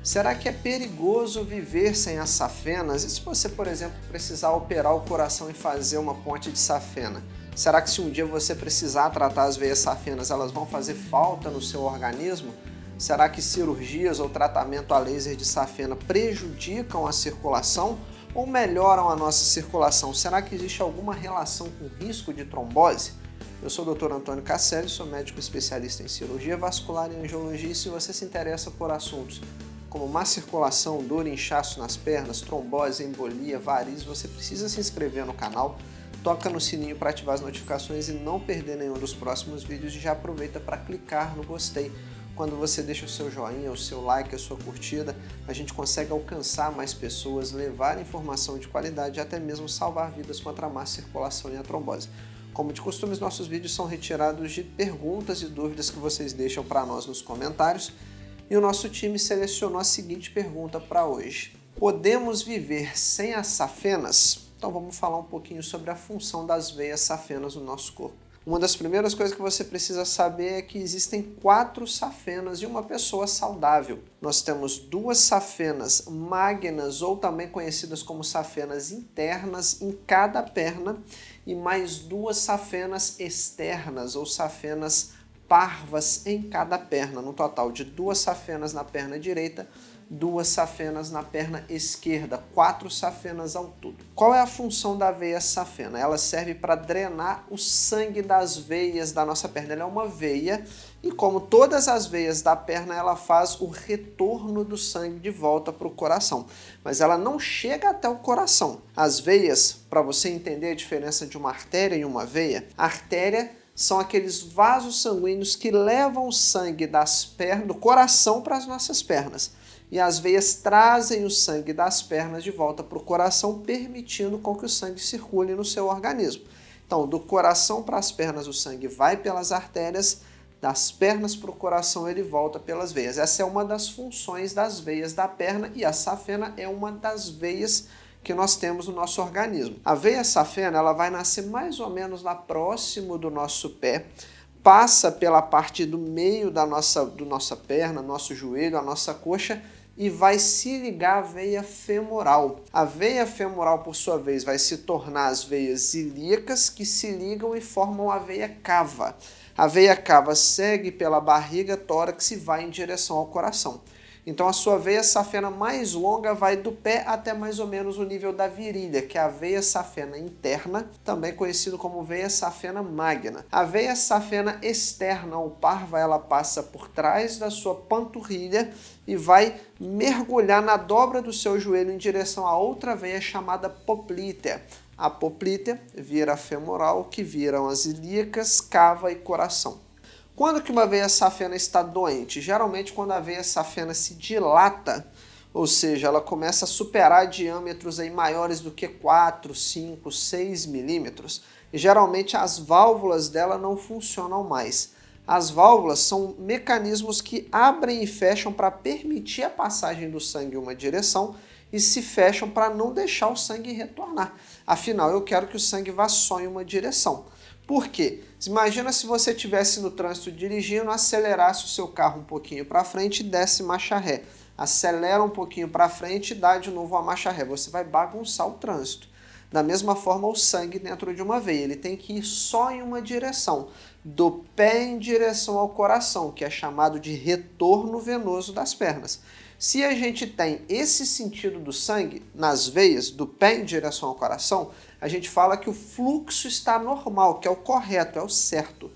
Será que é perigoso viver sem as safenas? E se você, por exemplo, precisar operar o coração e fazer uma ponte de safena? Será que se um dia você precisar tratar as veias safenas, elas vão fazer falta no seu organismo? Será que cirurgias ou tratamento a laser de safena prejudicam a circulação ou melhoram a nossa circulação? Será que existe alguma relação com o risco de trombose? Eu sou o Dr. Antônio Casselli, sou médico especialista em cirurgia vascular e angiologia, e se você se interessa por assuntos como má circulação, dor e inchaço nas pernas, trombose, embolia, varizes, você precisa se inscrever no canal, toca no sininho para ativar as notificações e não perder nenhum dos próximos vídeos, e já aproveita para clicar no gostei. Quando você deixa o seu joinha, o seu like, a sua curtida, a gente consegue alcançar mais pessoas, levar informação de qualidade e até mesmo salvar vidas contra a má circulação e a trombose. Como de costume, os nossos vídeos são retirados de perguntas e dúvidas que vocês deixam para nós nos comentários, e o nosso time selecionou a seguinte pergunta para hoje: podemos viver sem as safenas? Então vamos falar um pouquinho sobre a função das veias safenas no nosso corpo. Uma das primeiras coisas que você precisa saber é que existem 4 safenas em uma pessoa saudável. Nós temos 2 safenas magnas, ou também conhecidas como safenas internas, em cada perna, e mais 2 safenas externas, ou safenas parvas, em cada perna, no total de 2 safenas na perna direita, 2 safenas na perna esquerda, 4 safenas ao todo. Qual é a função da veia safena? Ela serve para drenar o sangue das veias da nossa perna. Ela é uma veia e, como todas as veias da perna, ela faz o retorno do sangue de volta para o coração. Mas ela não chega até o coração. As veias, para você entender a diferença de uma artéria e uma veia, a artéria são aqueles vasos sanguíneos que levam o sangue das pernas, do coração para as nossas pernas. E as veias trazem o sangue das pernas de volta para o coração, permitindo com que o sangue circule no seu organismo. Então, do coração para as pernas, o sangue vai pelas artérias, das pernas para o coração ele volta pelas veias. Essa é uma das funções das veias da perna, e a safena é uma das veias que nós temos no nosso organismo. A veia safena, ela vai nascer mais ou menos lá próximo do nosso pé, passa pela parte do meio da nossa perna, nosso joelho, a nossa coxa, e vai se ligar à veia femoral. A veia femoral, por sua vez, vai se tornar as veias ilíacas, que se ligam e formam a veia cava. A veia cava segue pela barriga, tórax e vai em direção ao coração. Então a sua veia safena mais longa vai do pé até mais ou menos o nível da virilha, que é a veia safena interna, também conhecido como veia safena magna. A veia safena externa, ou parva, ela passa por trás da sua panturrilha e vai mergulhar na dobra do seu joelho em direção a outra veia chamada poplítea. A poplítea vira a femoral, que viram as ilíacas, cava e coração. Quando que uma veia safena está doente? Geralmente quando a veia safena se dilata, ou seja, ela começa a superar diâmetros aí maiores do que 4, 5, 6 milímetros, e geralmente as válvulas dela não funcionam mais. As válvulas são mecanismos que abrem e fecham para permitir a passagem do sangue em uma direção e se fecham para não deixar o sangue retornar. Afinal, eu quero que o sangue vá só em uma direção. Por quê? Imagina se você estivesse no trânsito dirigindo, acelerasse o seu carro um pouquinho para frente e desse marcha ré. Acelera um pouquinho para frente e dá de novo a marcha ré. Você vai bagunçar o trânsito. Da mesma forma, o sangue dentro de uma veia, ele tem que ir só em uma direção, do pé em direção ao coração, que é chamado de retorno venoso das pernas. Se a gente tem esse sentido do sangue nas veias, do pé em direção ao coração, a gente fala que o fluxo está normal, que é o correto, é o certo.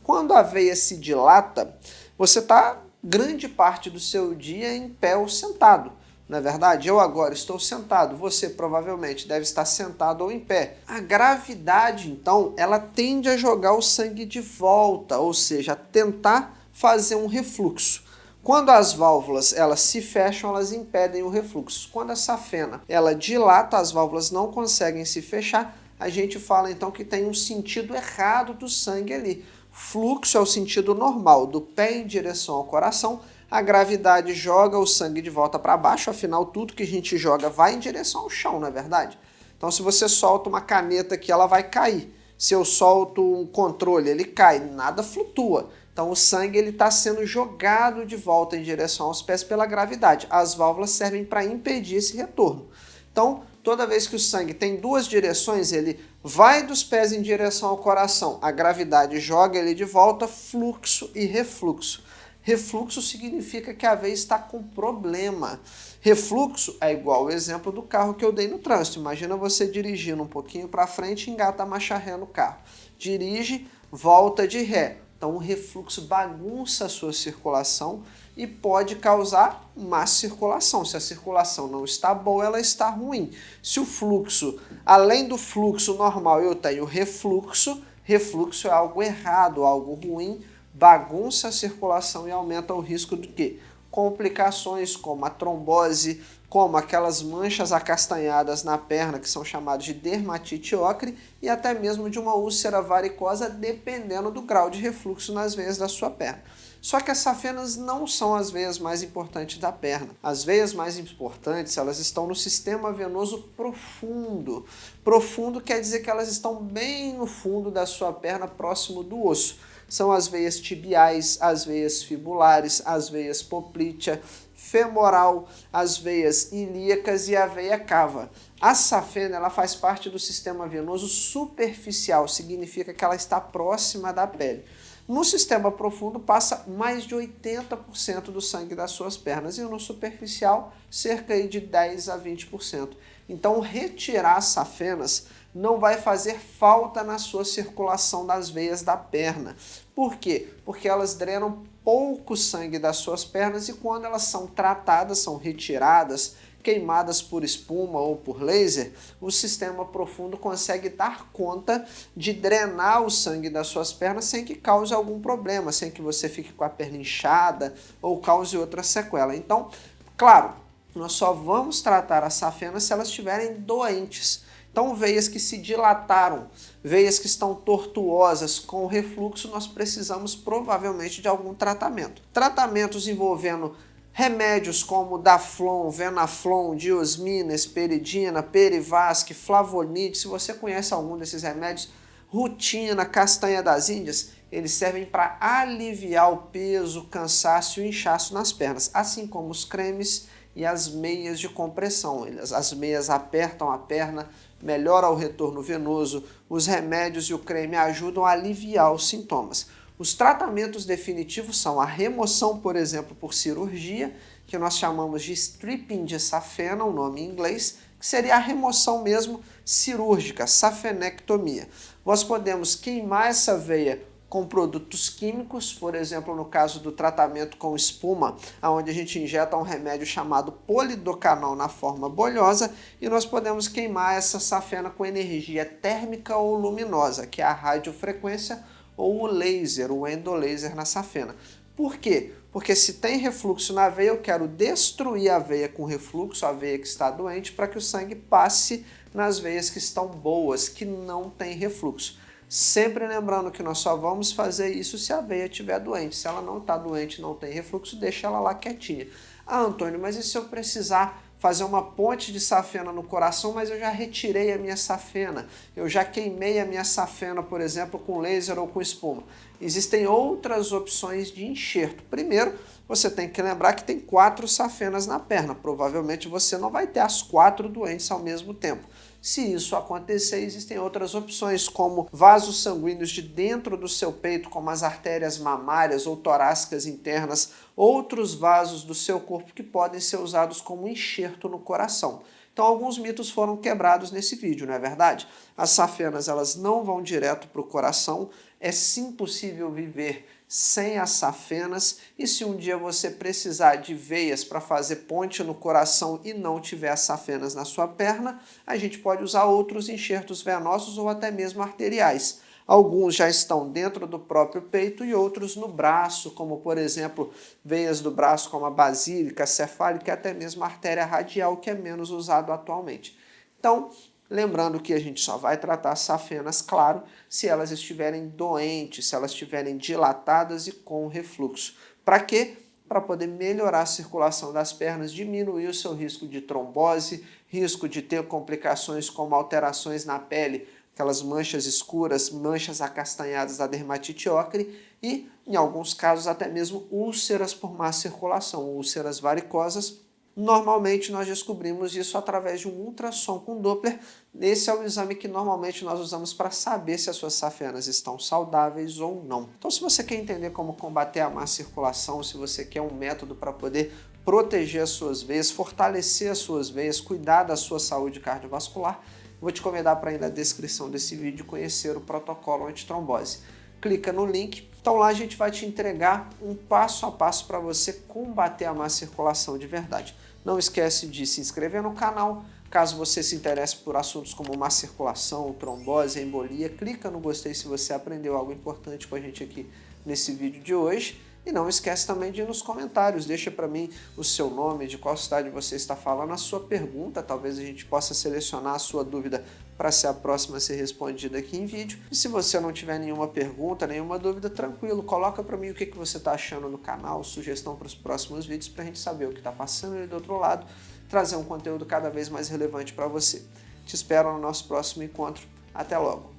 Quando a veia se dilata, você está grande parte do seu dia em pé ou sentado. Não é verdade? Eu agora estou sentado, você provavelmente deve estar sentado ou em pé. A gravidade, então, ela tende a jogar o sangue de volta, ou seja, a tentar fazer um refluxo. Quando as válvulas elas se fecham, elas impedem o refluxo. Quando a safena ela dilata, as válvulas não conseguem se fechar, a gente fala então que tem um sentido errado do sangue ali. Fluxo é o sentido normal, do pé em direção ao coração, a gravidade joga o sangue de volta para baixo, afinal tudo que a gente joga vai em direção ao chão, não é verdade? Então se você solta uma caneta aqui, ela vai cair. Se eu solto um controle, ele cai, nada flutua. Então o sangue está sendo jogado de volta em direção aos pés pela gravidade. As válvulas servem para impedir esse retorno. Então, toda vez que o sangue tem duas direções, ele vai dos pés em direção ao coração, a gravidade joga ele de volta, fluxo e refluxo. Refluxo significa que a veia está com problema. Refluxo é igual ao exemplo do carro que eu dei no trânsito. Imagina você dirigindo um pouquinho para frente e engata a marcha ré no carro. Dirige, volta de ré. Então o refluxo bagunça a sua circulação e pode causar má circulação. Se a circulação não está boa, ela está ruim. Se o fluxo, além do fluxo normal, eu tenho refluxo, refluxo é algo errado, algo ruim, bagunça a circulação e aumenta o risco de quê? Complicações como a trombose, como aquelas manchas acastanhadas na perna, que são chamadas de dermatite ocre, e até mesmo de uma úlcera varicosa, dependendo do grau de refluxo nas veias da sua perna. Só que as safenas não são as veias mais importantes da perna. As veias mais importantes, elas estão no sistema venoso profundo. Profundo quer dizer que elas estão bem no fundo da sua perna, próximo do osso. São as veias tibiais, as veias fibulares, as veias poplítea, femoral, as veias ilíacas e a veia cava. A safena, ela faz parte do sistema venoso superficial, significa que ela está próxima da pele. No sistema profundo passa mais de 80% do sangue das suas pernas e no superficial cerca de 10 a 20%. Então retirar as safenas não vai fazer falta na sua circulação das veias da perna. Por quê? Porque elas drenam pouco sangue das suas pernas e quando elas são tratadas, são retiradas, queimadas por espuma ou por laser, o sistema profundo consegue dar conta de drenar o sangue das suas pernas sem que cause algum problema, sem que você fique com a perna inchada ou cause outra sequela. Então, claro, nós só vamos tratar as safenas se elas estiverem doentes. Então, veias que se dilataram, veias que estão tortuosas com refluxo, nós precisamos provavelmente de algum tratamento. Tratamentos envolvendo remédios como Daflon, Venaflon, Diosmina, Esperidina, Perivasc, Flavonide, se você conhece algum desses remédios, Rutina, Castanha das Índias, eles servem para aliviar o peso, cansaço e inchaço nas pernas, assim como os cremes e as meias de compressão. As meias apertam a perna, melhora o retorno venoso, os remédios e o creme ajudam a aliviar os sintomas. Os tratamentos definitivos são a remoção, por exemplo, por cirurgia, que nós chamamos de stripping de safena, o nome em inglês, que seria a remoção mesmo cirúrgica, safenectomia. Nós podemos queimar essa veia com produtos químicos, por exemplo, no caso do tratamento com espuma, onde a gente injeta um remédio chamado polidocanol na forma bolhosa, e nós podemos queimar essa safena com energia térmica ou luminosa, que é a radiofrequência ou o laser, o endolaser na safena. Por quê? Porque se tem refluxo na veia, eu quero destruir a veia com refluxo, a veia que está doente, para que o sangue passe nas veias que estão boas, que não tem refluxo. Sempre lembrando que nós só vamos fazer isso se a veia estiver doente. Se ela não está doente, não tem refluxo, deixa ela lá quietinha. Ah, Antônio, mas e se eu precisar fazer uma ponte de safena no coração, mas eu já retirei a minha safena, eu já queimei a minha safena, por exemplo, com laser ou com espuma? Existem outras opções de enxerto. Primeiro, você tem que lembrar que tem 4 safenas na perna. Provavelmente você não vai ter as 4 doentes ao mesmo tempo. Se isso acontecer, existem outras opções, como vasos sanguíneos de dentro do seu peito, como as artérias mamárias ou torácicas internas, outros vasos do seu corpo que podem ser usados como enxerto no coração. Então, alguns mitos foram quebrados nesse vídeo, não é verdade? As safenas, elas não vão direto para o coração, é sim possível viver sem as safenas, e se um dia você precisar de veias para fazer ponte no coração e não tiver as safenas na sua perna, a gente pode usar outros enxertos venosos ou até mesmo arteriais. Alguns já estão dentro do próprio peito e outros no braço, como por exemplo, veias do braço como a basílica, a cefálica e até mesmo a artéria radial, que é menos usado atualmente. Então, lembrando que a gente só vai tratar as safenas, claro, se elas estiverem doentes, se elas estiverem dilatadas e com refluxo. Para quê? Para poder melhorar a circulação das pernas, diminuir o seu risco de trombose, risco de ter complicações como alterações na pele, aquelas manchas escuras, manchas acastanhadas da dermatite ocre, e em alguns casos até mesmo úlceras por má circulação, úlceras varicosas. Normalmente nós descobrimos isso através de um ultrassom com Doppler. Esse é o exame que normalmente nós usamos para saber se as suas safenas estão saudáveis ou não. Então, se você quer entender como combater a má circulação, se você quer um método para poder proteger as suas veias, fortalecer as suas veias, cuidar da sua saúde cardiovascular, vou te convidar para ir na descrição desse vídeo conhecer o protocolo antitrombose. Clica no link. Então lá a gente vai te entregar um passo a passo para você combater a má circulação de verdade. Não esquece de se inscrever no canal. Caso você se interesse por assuntos como má circulação, trombose, embolia, clica no gostei se você aprendeu algo importante com a gente aqui nesse vídeo de hoje. E não esquece também de ir nos comentários, deixa para mim o seu nome, de qual cidade você está falando, a sua pergunta, talvez a gente possa selecionar a sua dúvida para ser a próxima a ser respondida aqui em vídeo. E se você não tiver nenhuma pergunta, nenhuma dúvida, tranquilo, coloca para mim o que você está achando no canal, sugestão para os próximos vídeos, para a gente saber o que está passando ali do outro lado, trazer um conteúdo cada vez mais relevante para você. Te espero no nosso próximo encontro. Até logo!